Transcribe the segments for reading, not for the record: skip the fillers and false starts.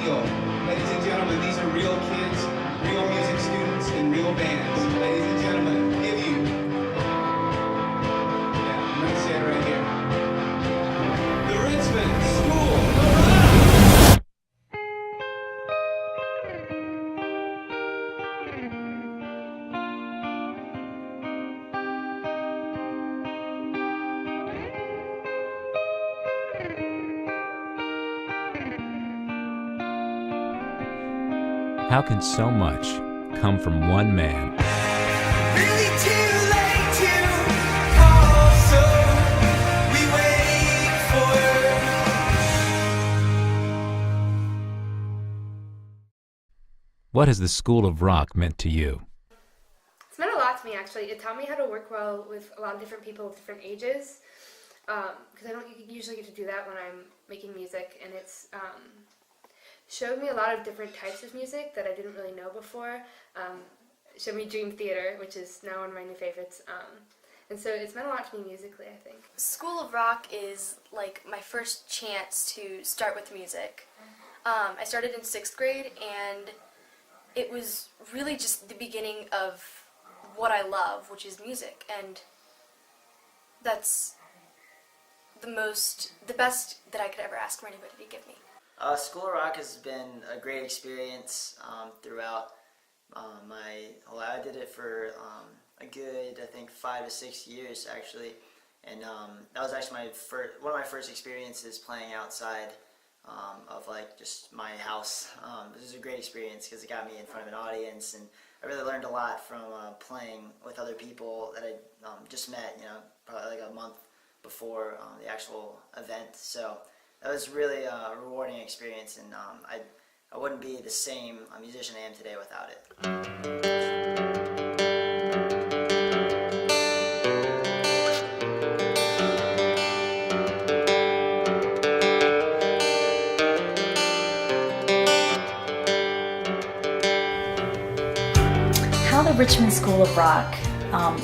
real. Ladies and gentlemen, these are real kids, real music students, and real bands. Ladies and gentlemen, give you. Yeah, I'm going to say it right here. The Richmond School of Rock! How can so much come from one man? Really too late to call, so we wait for. What has the School of Rock meant to you? It's meant a lot to me, actually. It taught me how to work well with a lot of different people of different ages, because I don't usually get to do that when I'm making music, and it's showed me a lot of different types of music that I didn't really know before. Showed me Dream Theater, which is now one of my new favorites, and so it's meant a lot to me musically, I think. School of Rock is like my first chance to start with music. I started in 6th grade, and it was really just the beginning of what I love, which is music, and that's the best that I could ever ask for anybody to give me. School of Rock has been a great experience throughout my whole life. I did it for a good, I think, 5 to 6 years actually, and that was actually one of my first experiences playing outside of like just my house. It was a great experience because it got me in front of an audience, and I really learned a lot from playing with other people that I just met, you know, probably like a month before the actual event. So that was really a rewarding experience, and I wouldn't be the same musician I am today without it. How the Richmond School of Rock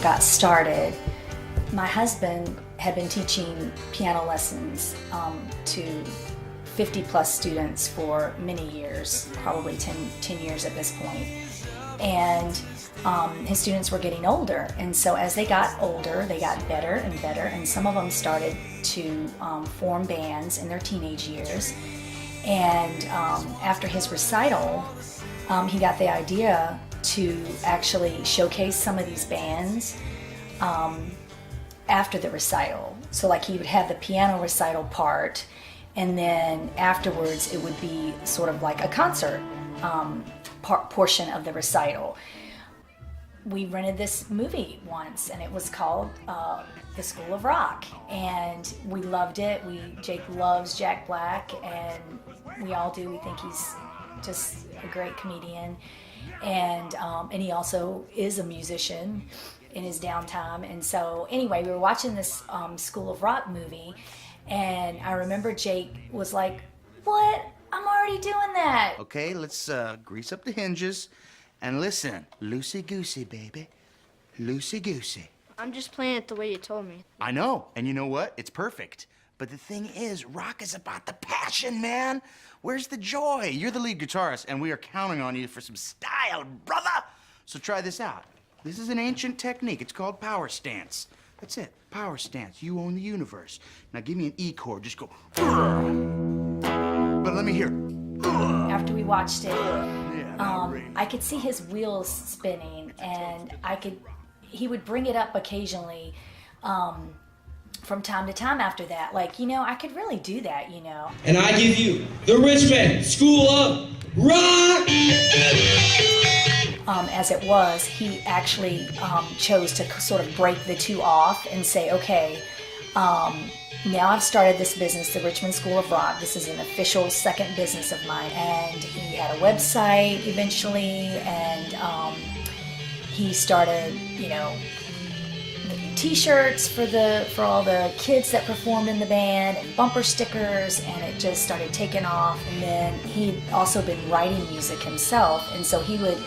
got started, my husband had been teaching piano lessons to 50 plus students for many years, probably 10 years at this point. And his students were getting older, and so as they got older, they got better and better, and some of them started to form bands in their teenage years. And after his recital, he got the idea to actually showcase some of these bands after the recital. So like he would have the piano recital part, and then afterwards it would be sort of like a concert portion of the recital. We rented this movie once, and it was called The School of Rock, and we loved it. Jake loves Jack Black, and we all do. We think he's just a great comedian, and he also is a musician in his downtime. And so anyway, we were watching this School of Rock movie, and I remember Jake was like, "What? I'm already doing that." Okay, let's grease up the hinges and listen. Loosey-goosey, baby. Loosey-goosey. I'm just playing it the way you told me. I know, and you know what? It's perfect. But the thing is, rock is about the passion, man. Where's the joy? You're the lead guitarist, and we are counting on you for some style, brother. So try this out. This is an ancient technique. It's called power stance. That's it, power stance. You own the universe. Now give me an E chord. Just go. But let me hear. After we watched it, I could see his wheels spinning, and he would bring it up occasionally from time to time after that. Like, you know, I could really do that, you know. And I give you the Richmond School of Rock! As it was, he actually chose to sort of break the two off and say, okay, now I've started this business, the Richmond School of Rock. This is an official second business of mine. And he had a website eventually, and he started, you know, making t-shirts for all the kids that performed in the band, and bumper stickers, and it just started taking off. And then he'd also been writing music himself, and so he would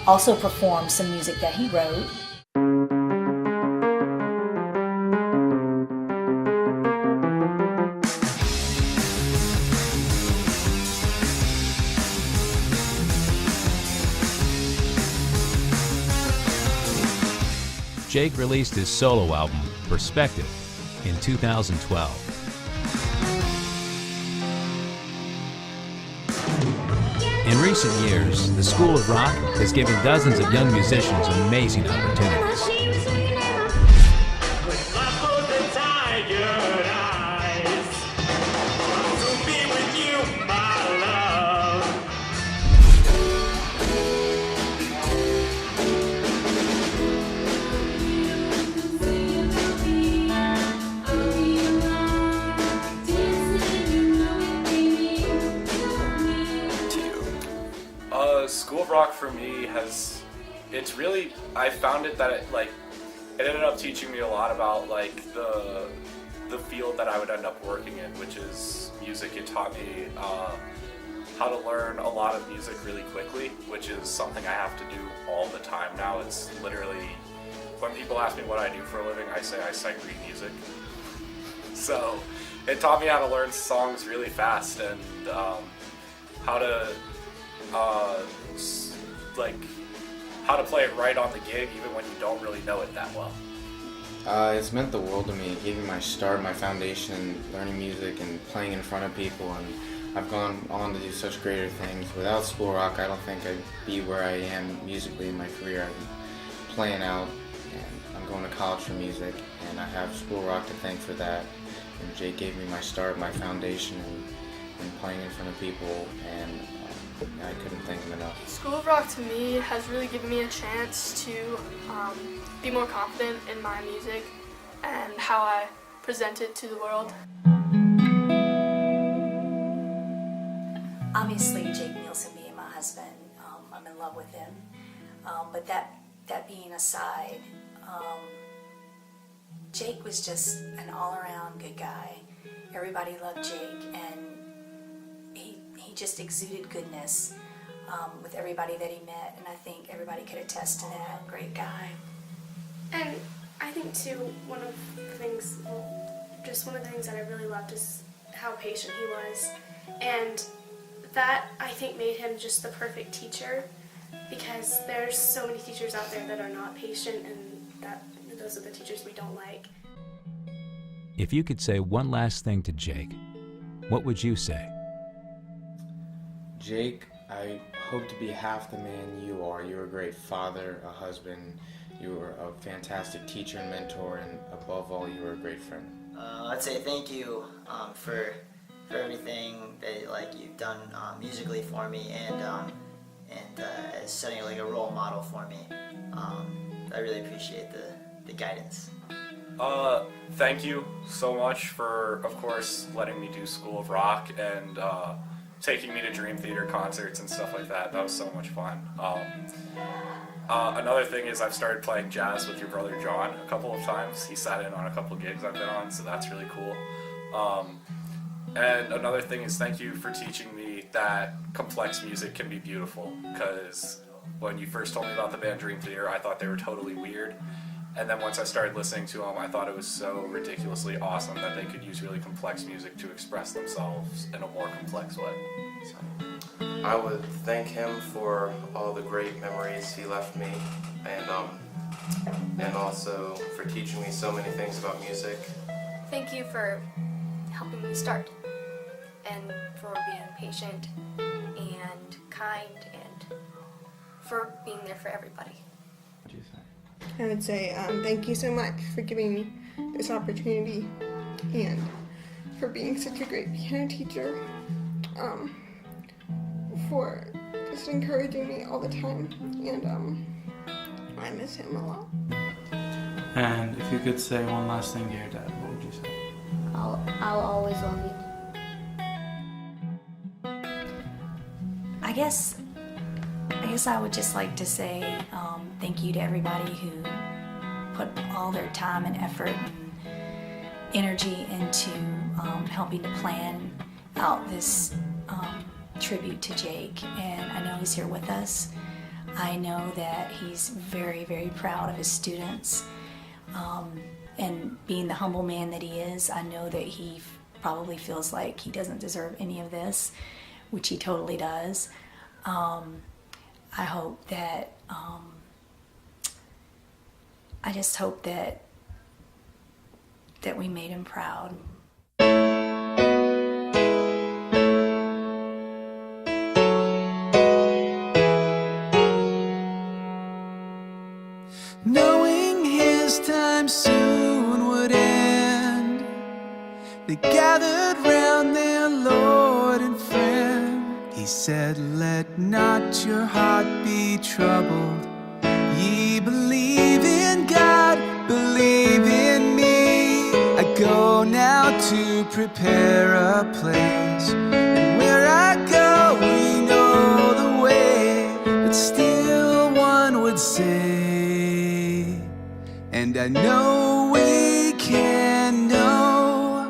also perform some music that he wrote. Jake released his solo album, Perspective, in 2012. In recent years, the School of Rock has given dozens of young musicians amazing opportunities. School of Rock for me it's really, I found it that it ended up teaching me a lot about the field that I would end up working in, which is music. It taught me how to learn a lot of music really quickly, which is something I have to do all the time now. It's literally, when people ask me what I do for a living, I say I sight read music. So it taught me how to learn songs really fast and how to how to play it right on the gig even when you don't really know it that well. It's meant the world to me. It gave me my start, my foundation, learning music and playing in front of people, and I've gone on to do such greater things. Without School of Rock, I don't think I'd be where I am musically in my career. I'm playing out, and I'm going to college for music, and I have School of Rock to thank for that. And Jake gave me my start, my foundation, and playing in front of people, and I couldn't thank him enough. School of Rock to me has really given me a chance to be more confident in my music and how I present it to the world. Obviously, Jake Nielsen being my husband, I'm in love with him. But that being aside, Jake was just an all-around good guy. Everybody loved Jake, and he just exuded goodness with everybody that he met, and I think everybody could attest to that. Great guy. And I think too, one of the things that I really loved is how patient he was, and that I think made him just the perfect teacher, because there's so many teachers out there that are not patient, and those are the teachers we don't like. If you could say one last thing to Jake, what would you say? Jake, I hope to be half the man you are. You're a great father, a husband, you were a fantastic teacher and mentor, and above all, you were a great friend. I'd say thank you for everything that you've done musically for me, and as setting a role model for me. I really appreciate the guidance. Thank you so much for, of course, letting me do School of Rock and taking me to Dream Theater concerts and stuff like that. That was so much fun. Another thing is I've started playing jazz with your brother John a couple of times. He sat in on a couple of gigs I've been on, so that's really cool. And another thing is thank you for teaching me that complex music can be beautiful, because when you first told me about the band Dream Theater, I thought they were totally weird. And then once I started listening to them, I thought it was so ridiculously awesome that they could use really complex music to express themselves in a more complex way. So. I would thank him for all the great memories he left me, and also for teaching me so many things about music. Thank you for helping me start, and for being patient and kind, and for being there for everybody. What do you think? I would say thank you so much for giving me this opportunity and for being such a great piano teacher, for just encouraging me all the time, and I miss him a lot. And if you could say one last thing to your dad, what would you say? I'll always love you. I guess I would just like to say thank you to everybody who put all their time and effort and energy into helping to plan out this tribute to Jake. And I know he's here with us. I know that he's very, very proud of his students. And being the humble man that he is, I know that he probably feels like he doesn't deserve any of this, which he totally does. I hope that I just hope that we made him proud. Knowing his time soon would end, they gathered round their Lord and friend. He said, "Let not your heart be troubled. Ye believe in God, believe in me. I go now to prepare a place, and where I go, we know the way." But still one would say, and I know we can know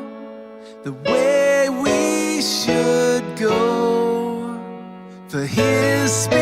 the way we should go, for His Spirit